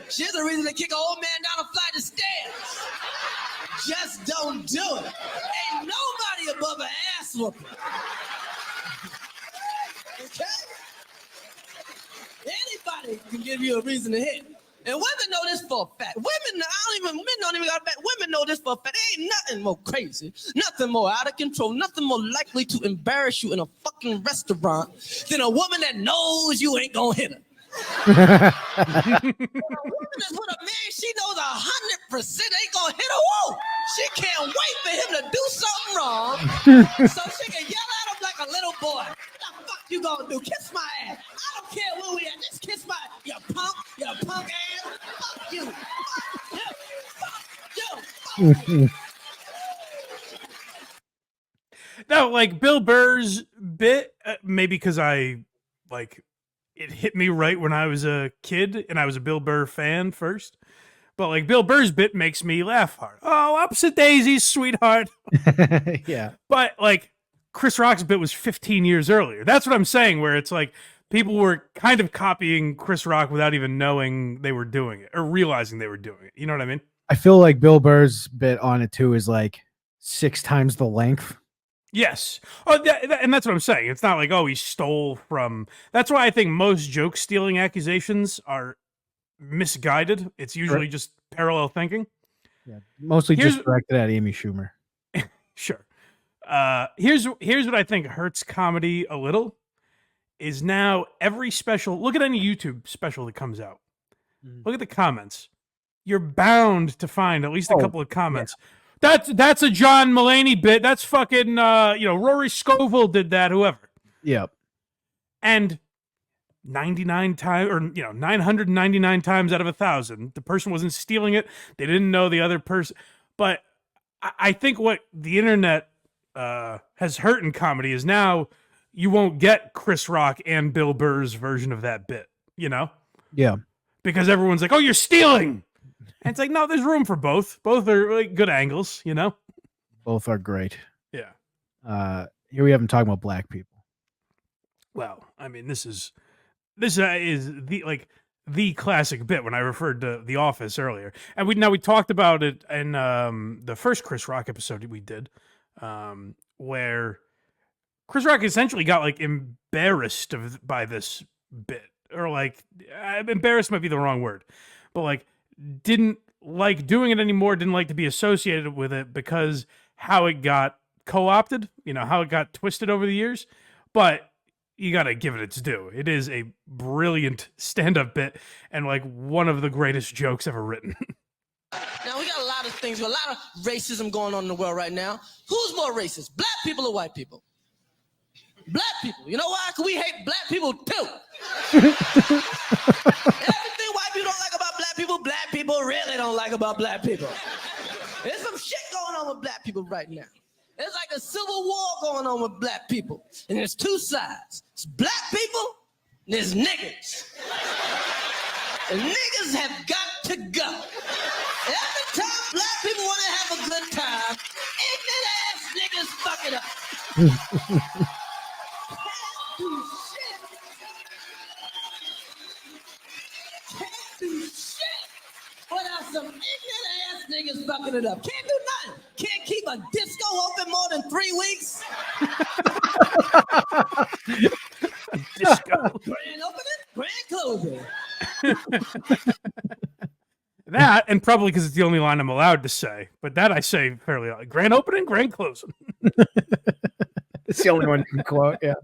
She's a reason to kick an old man down a flight of stairs. Just don't do it. Ain't nobody above an ass whooping. Okay? Anybody can give you a reason to hit. And women know this for a fact. Women don't even got back. Women know this for a fact. There ain't nothing more crazy, nothing more out of control, nothing more likely to embarrass you in a fucking restaurant than a woman that knows you ain't gonna hit her. When a woman is with a man, she knows 100% ain't gonna hit her. Whoa! She can't wait for him to do something wrong, so she can yell at him like a little boy. What the fuck you gonna do? Kiss my ass. I don't care where we at. Just kiss my ass. You punk ass. Fuck you. Fuck you. No, like Bill Burr's bit, maybe because I like it hit me right when I was a kid and I was a Bill Burr fan first. But like Bill Burr's bit makes me laugh hard. Oh, opposite daisies, sweetheart. Yeah. But like Chris Rock's bit was 15 years earlier. That's what I'm saying, where it's like people were kind of copying Chris Rock without even knowing they were doing it or realizing they were doing it. You know what I mean? I feel like Bill Burr's bit on it too is like 6 times the length. Yes. Oh, and that's what I'm saying. It's not like, he stole from. That's why I think most joke stealing accusations are misguided. It's usually just parallel thinking. Yeah, mostly just directed at Amy Schumer. Sure. Here's what I think hurts comedy a little is now every special. Look at any YouTube special that comes out. Look at the comments. You're bound to find at least a couple of comments. Yeah. That's a John Mulaney bit. That's fucking Rory Scovel did that. Whoever. Yep. And 99 times, or 999 times out of 1,000, the person wasn't stealing it. They didn't know the other person. But I think what the internet has hurt in comedy is now you won't get Chris Rock and Bill Burr's version of that bit, Yeah. Because everyone's like, oh, you're stealing. And it's like, no, there's room for both. Both are like good angles, Both are great. Yeah. Here we have them talking about black people. Well, I mean, this is the classic bit when I referred to The Office earlier. And we talked about it in the first Chris Rock episode we did, where Chris Rock essentially got like embarrassed by this bit, or like embarrassed might be the wrong word, but like didn't like doing it anymore, didn't like to be associated with it because how it got co-opted, how it got twisted over the years. But you got to give it its due. It is a brilliant stand-up bit and like one of the greatest jokes ever written. Now, we got a lot of things, a lot of racism going on in the world right now. Who's more racist, black people or white people? Black people. You know why? Because we hate black people too. Everything white people don't like about black people really don't like about black people. There's some shit going on with black people right now. There's like a civil war going on with black people. And there's two sides. It's black people and there's niggas. And niggas have got to go. Every time black people want to have a good time, ignorant ass niggas fuck it up. Can't do shit without some ignorant ass niggas fucking it up. Can't do nothing. Can't keep a disco open more than 3 weeks. Disco. Grand opening, grand closing. That, and probably because it's the only line I'm allowed to say, but that I say fairly loud. Grand opening, grand closing. It's the only one you can quote, yeah.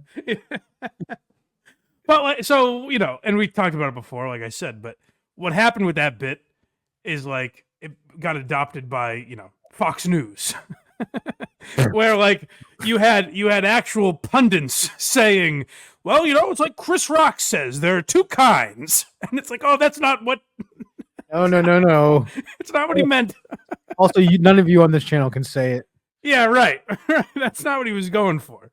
But like, so, and we talked about it before, like I said, but what happened with that bit is like it got adopted by, Fox News. Where like you had actual pundits saying, well, it's like Chris Rock says, there are two kinds. And it's like, oh, that's not what No. It's not what he meant. Also, none of you on this channel can say it. Yeah, right. That's not what he was going for.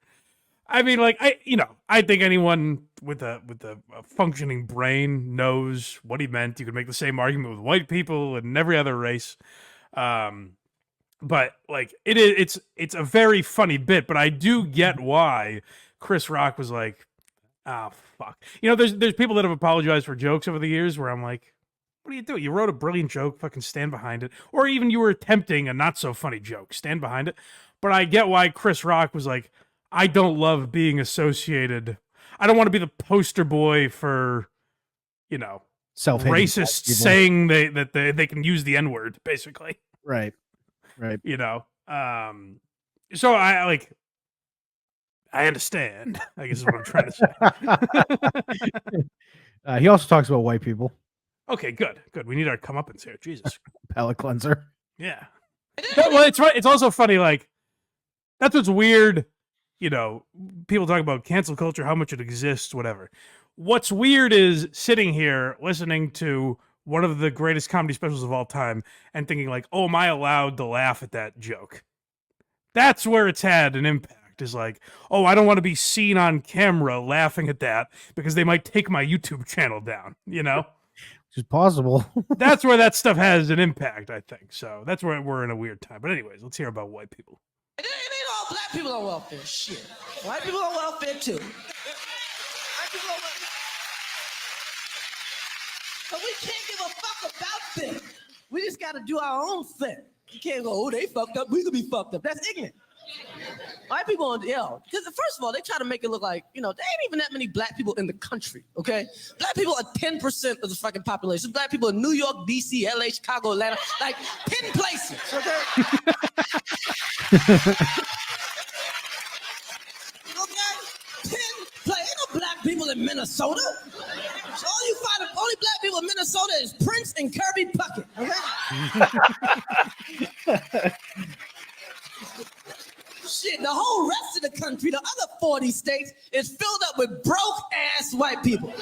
I mean, like, I think anyone with a functioning brain knows what he meant. You could make the same argument with white people and every other race. But like it's a very funny bit, but I do get why Chris Rock was like, oh fuck. There's people that have apologized for jokes over the years where I'm like, what do you do? You wrote a brilliant joke, fucking stand behind it. Or even you were attempting a not so funny joke, stand behind it. But I get why Chris Rock was like, I don't love being associated. I don't want to be the poster boy for, racists saying that they can use the N-word, basically. Right. So I understand, I guess is what I'm trying to say. He also talks about white people. Okay, good. We need our comeuppance here. Jesus. Palate cleanser. Yeah. Well, it's right. It's also funny, like, that's what's weird. People talk about cancel culture, how much it exists, whatever. What's weird is sitting here listening to one of the greatest comedy specials of all time and thinking like, oh, am I allowed to laugh at that joke? That's where it's had an impact, is like, oh, I don't want to be seen on camera laughing at that because they might take my YouTube channel down, Which is possible. That's where that stuff has an impact, I think. So that's where we're in a weird time. But anyways, let's hear about white people. It ain't all black people on welfare. Shit. White people on welfare too. White people on welfare. But we can't give a fuck about them. We just gotta do our own thing. You can't go, oh, they fucked up. We could be fucked up. That's ignorant. White people, because first of all, they try to make it look like, there ain't even that many black people in the country, okay? Black people are 10% of the fucking population. Black people in New York, D.C., L.A., Chicago, Atlanta, like 10 places, okay? Okay? 10 places. Ain't no black people in Minnesota. So only black people in Minnesota is Prince and Kirby Puckett, okay? Shit, the whole rest of the country, the other 40 states, is filled up with broke-ass white people.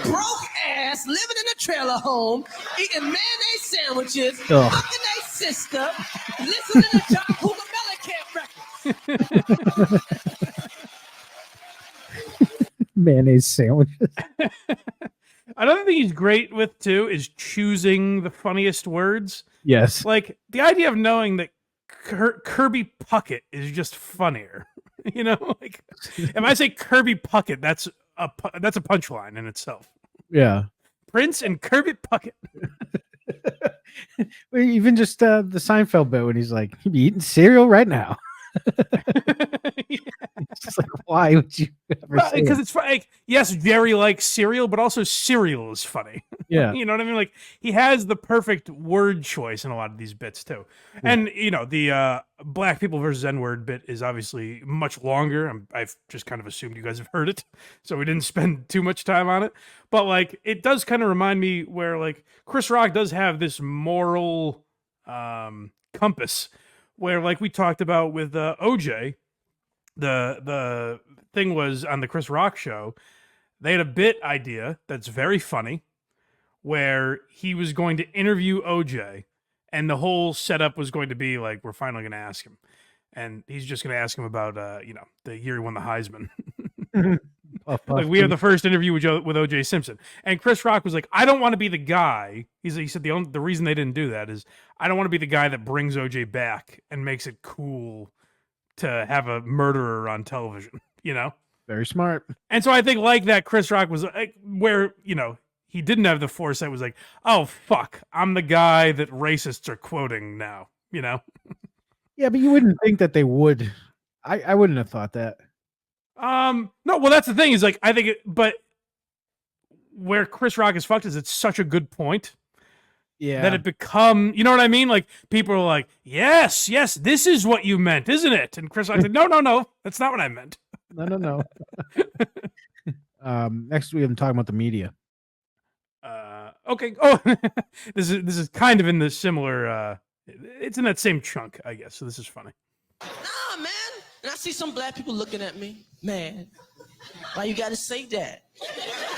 Broke-ass, living in a trailer home, eating mayonnaise sandwiches, fucking their sister, listening to John Cougar Mellencamp records. Mayonnaise sandwiches. Another thing he's great with, too, is choosing the funniest words. Yes. Like, the idea of knowing that Kirby Puckett is just funnier. Like, if I say Kirby Puckett, that's a punchline in itself. Yeah. Prince and Kirby Puckett. Even just the Seinfeld bit when he's like, "You be eating cereal right now." It's just like, why would you ever say Because it's like, yes, very like cereal, but also cereal is funny. Yeah. You know what I mean? Like, he has the perfect word choice in a lot of these bits too. Yeah. And the black people versus N-word bit is obviously much longer. I've just kind of assumed you guys have heard it, so we didn't spend too much time on it. But like, it does kind of remind me where like Chris Rock does have this moral compass where, like we talked about with OJ, the thing was on the Chris Rock show, they had a bit idea that's very funny where he was going to interview OJ and the whole setup was going to be like, we're finally going to ask him. And he's just going to ask him about, the year he won the Heisman. Like, we have the first interview with OJ Simpson. And Chris Rock was like, I don't want to be the guy. He said the reason they didn't do that is I don't want to be the guy that brings OJ back and makes it cool to have a murderer on television, Very smart. And so I think like that, Chris Rock was like, where, he didn't have the foresight, was like, oh, fuck, I'm the guy that racists are quoting now, Yeah, but you wouldn't think that they would. I wouldn't have thought that. No, well, that's the thing is like, I think but where Chris Rock is fucked is it's such a good point. Yeah. That it become, you know what I mean? Like, people are like, yes, this is what you meant, isn't it? And Chris Rock's like, no, that's not what I meant. No. Next we have talking about the media. Okay. Oh, this is kind of in the similar, it's in that same chunk, I guess. So this is funny. Nah, man. And I see some black people looking at me. Man, why you gotta say that?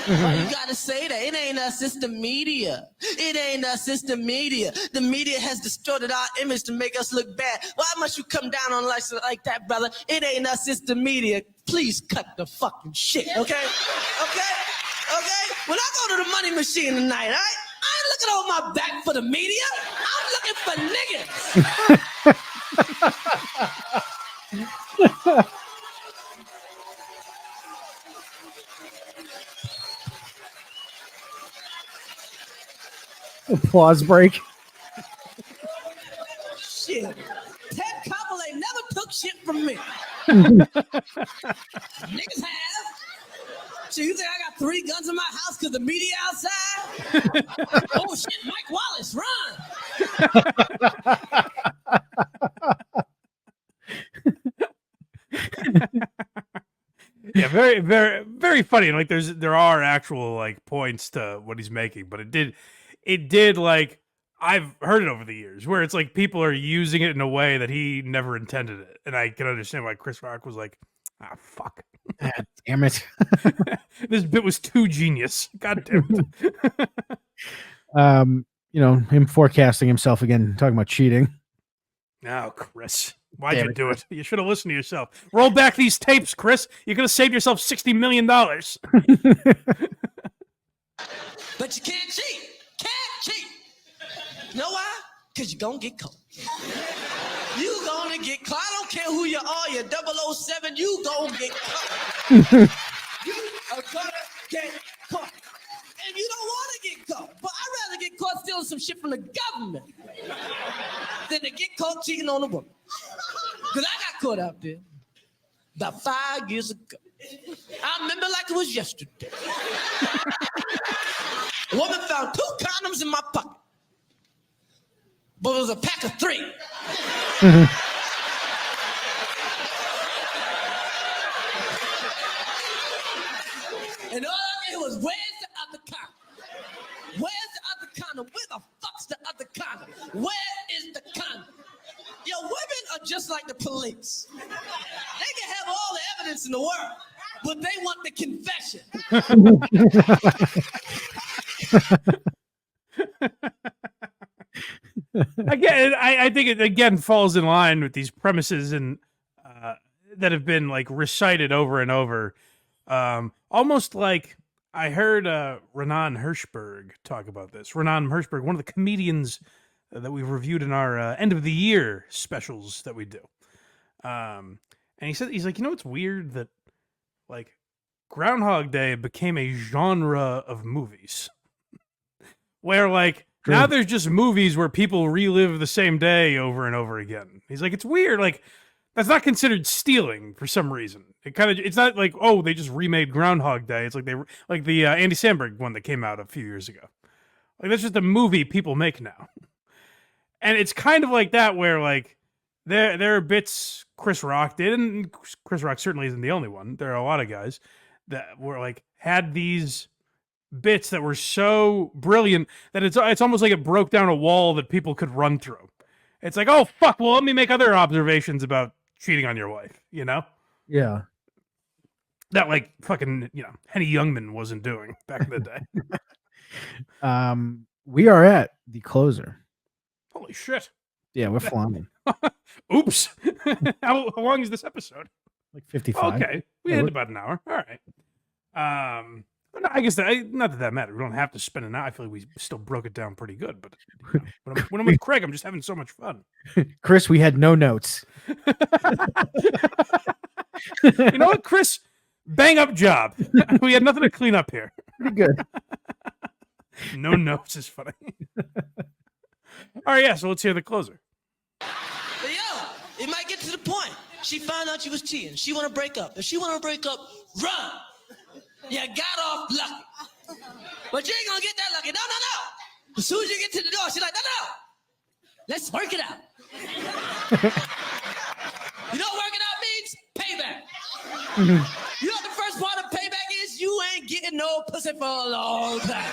Why you gotta say that? It ain't us, it's the media. It ain't us, it's the media. The media has distorted our image to make us look bad. Why must you come down on like that, brother? It ain't us, it's the media. Please cut the fucking shit, okay? Okay? When I go to the money machine tonight, I ain't looking on my back for the media. I'm looking for niggas. Applause break. Shit. Ted Koppel ain't never took shit from me. Niggas have. So you think I got 3 guns in my house because the media outside? Oh shit, Mike Wallace, run! Yeah, very, very, very funny. Like, there are actual like points to what he's making, but it did like, I've heard it over the years where it's like people are using it in a way that he never intended it, and I can understand why Chris Rock was like, ah, fuck. Damn it. This bit was too genius. God damn it. Him forecasting himself again, talking about cheating. Oh, Chris. Why'd you do it? You should have listened to yourself. Roll back these tapes, Chris. You could have saved yourself $60 million. But you can't cheat. Can't cheat. You know why? Because you're going to get caught. You going to get caught. I don't care who you are. You're 007. You going to get caught. You are going to get caught. And you don't want to get caught. But I'd rather get caught stealing some shit from the government than to get caught cheating on a woman. Because I got caught out there. about 5 years ago. I remember like it was yesterday. A woman found 2 condoms in my pocket, but it was a pack of 3. And all I did was, where's the other condom? Where's the other condom? Where the fuck's the other condom? Where is the condom? Yo, women are just like the police. They can have all the evidence in the world, but they want the confession. Again, I think it again falls in line with these premises and that have been like recited over and over. Almost like I heard Renan Hirschberg talk about this. Renan Hirschberg, one of the comedians that we've reviewed in our end of the year specials that we do. And he said, he's like, it's weird that like Groundhog Day became a genre of movies where like now there's just movies where people relive the same day over and over again. He's like, it's weird. Like that's not considered stealing for some reason. It's not like, oh, they just remade Groundhog Day. It's like the Andy Samberg one that came out a few years ago. Like that's just a movie people make now. And it's kind of like that where like there are bits Chris Rock did, and Chris Rock certainly isn't the only one. There are a lot of guys that were like had these bits that were so brilliant that it's almost like it broke down a wall that people could run through. It's like, oh fuck, well let me make other observations about cheating on your wife, Yeah. That like fucking, Henny Youngman wasn't doing back in the day. We are at the closer. Holy shit. Yeah, we're flying. Oops. How long is this episode? Like 55. Okay. We had about an hour. All right. I guess not that matters. We don't have to spend an hour. I feel like we still broke it down pretty good, but when I'm with Craig, I'm just having so much fun. Chris, we had no notes. You know what, Chris? Bang up job. We had nothing to clean up here. Pretty good. No notes is funny. All right, yeah, so let's hear the closer. But yo, it might get to the point. She found out you was cheating. She want to break up. If she want to break up, run. You got off lucky. But you ain't going to get that lucky. No. As soon as you get to the door, she's like, no. Let's work it out. You know what working out means? Payback. You know what the first part of payback is? You ain't getting no pussy for a long time.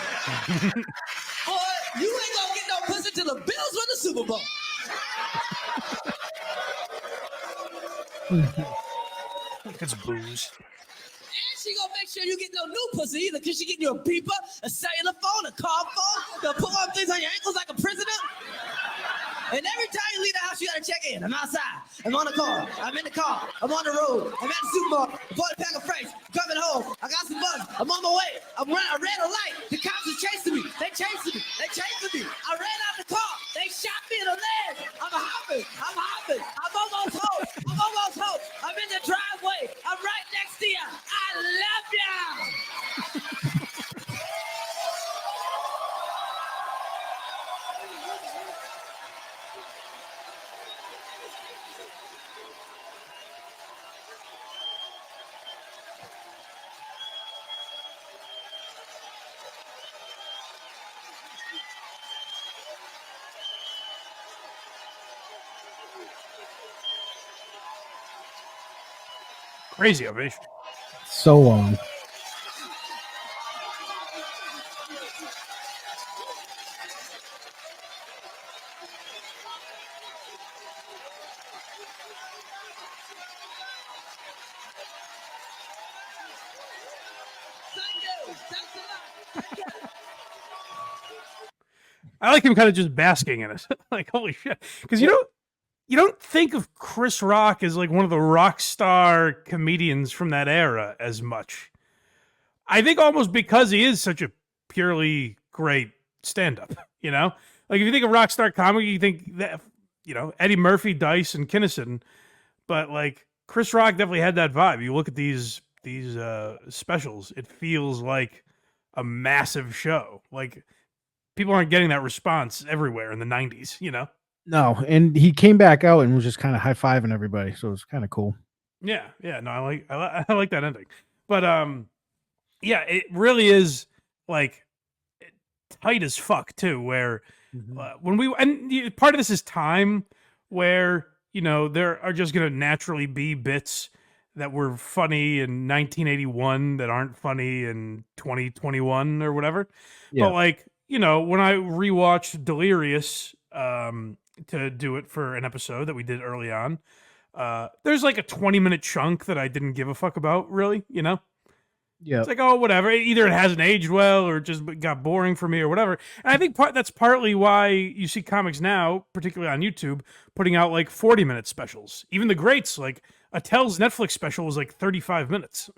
Boy, you ain't gonna get no pussy till the Bills win the Super Bowl. It's booze. And she gonna make sure you get no new pussy either, because she getting you a beeper, a cellular phone, a car phone. They'll put on things on your ankles like a prisoner. And every time you leave the house, you gotta check in. I'm outside. I'm on the car. I'm in the car. I'm on the road. I'm at the supermarket. I bought a pack of fries. I'm coming home. I got some buns. I'm on my way. I ran a light. The cops are chasing me. They chasing me. I ran out the car. They shot me in the leg. I'm hopping. I'm almost home. I'm in the driveway. I'm right next to you. I love you. Crazy ovation. So long. I like him kind of just basking in it. Like, holy shit. Because you don't think of Chris Rock as like one of the rock star comedians from that era as much. I think almost because he is such a purely great stand-up, Like if you think of rock star comedy, you think that, Eddie Murphy, Dice, and Kinnison. But like Chris Rock definitely had that vibe. You look at these specials, it feels like a massive show. Like people aren't getting that response everywhere in the 90s, No, and he came back out and was just kind of high-fiving everybody, so it was kind of cool. Yeah, yeah, no, I like that ending, but yeah, it really is like tight as fuck too. Where when we part of this is time, where there are just gonna naturally be bits that were funny in 1981 that aren't funny in 2021 or whatever. Yeah. But like when I rewatched Delirious to do it for an episode that we did early on. There's like a 20-minute chunk that I didn't give a fuck about, really, Yeah. It's like, oh, whatever. Either it hasn't aged well or just got boring for me or whatever. And I think that's partly why you see comics now, particularly on YouTube, putting out like 40-minute specials. Even the greats, like Attell's Netflix special was like 35 minutes.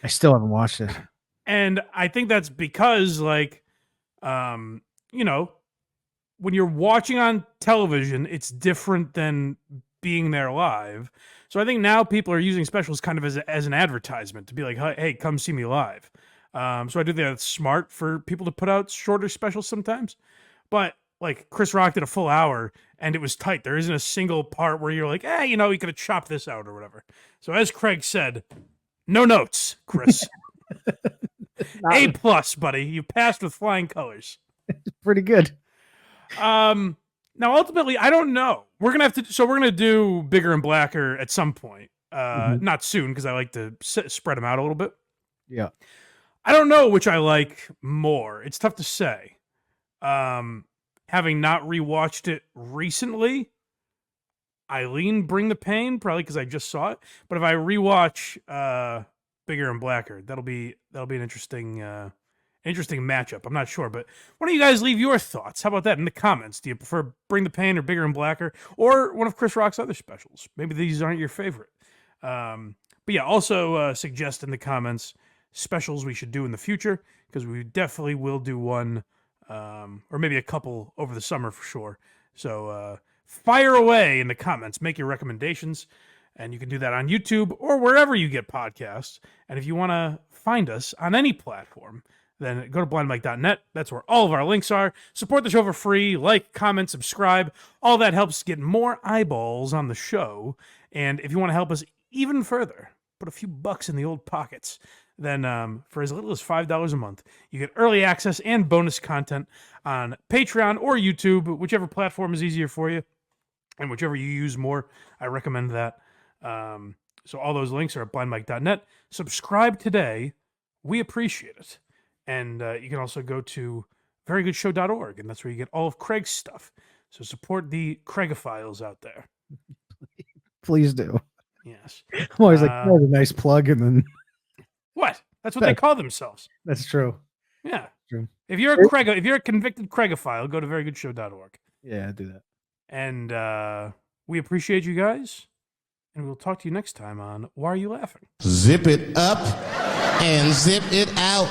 I still haven't watched it. And I think that's because like, when you're watching on television, it's different than being there live. So I think now people are using specials kind of as an advertisement to be like, hey, come see me live. So I do think that's smart for people to put out shorter specials sometimes. But like Chris Rock did a full hour and it was tight. There isn't a single part where you're like, hey, he could have chopped this out or whatever. So as Craig said, no notes, Chris. A+, buddy. You passed with flying colors. Pretty good. Now, ultimately, I don't know. We're gonna do Bigger and Blacker at some point. Not soon because I like to spread them out a little bit. Yeah. I don't know which I like more. It's tough to say. Having not rewatched it recently, I lean Bring the Pain probably because I just saw it. But if I rewatch Bigger and Blacker, that'll be an interesting matchup. I'm not sure, but why don't you guys leave your thoughts? How about that in the comments? Do you prefer Bring the Pain or Bigger and Blacker or one of Chris Rock's other specials? Maybe these aren't your favorite. But yeah, also suggest in the comments specials we should do in the future because we definitely will do one or maybe a couple over the summer for sure. So fire away in the comments. Make your recommendations. And you can do that on YouTube or wherever you get podcasts. And if you want to find us on any platform, then go to blindmike.net. That's where all of our links are. Support the show for free. Like, comment, subscribe. All that helps get more eyeballs on the show. And if you want to help us even further, put a few bucks in the old pockets, then for as little as $5 a month, you get early access and bonus content on Patreon or YouTube, whichever platform is easier for you. And whichever you use more, I recommend that. So all those links are at blindmike.net. Subscribe today. We appreciate it. And you can also go to verygoodshow.org, and that's where you get all of Craig's stuff. So support the Craigophiles out there. Please do. Yes. I'm always like, that was a nice plug, and then what? That's what they call themselves. That's true. Yeah. True. If you're a convicted Craigophile, go to verygoodshow.org. Yeah, do that. And we appreciate you guys. And we'll talk to you next time on Why Are You Laughing? Zip it up and zip it out.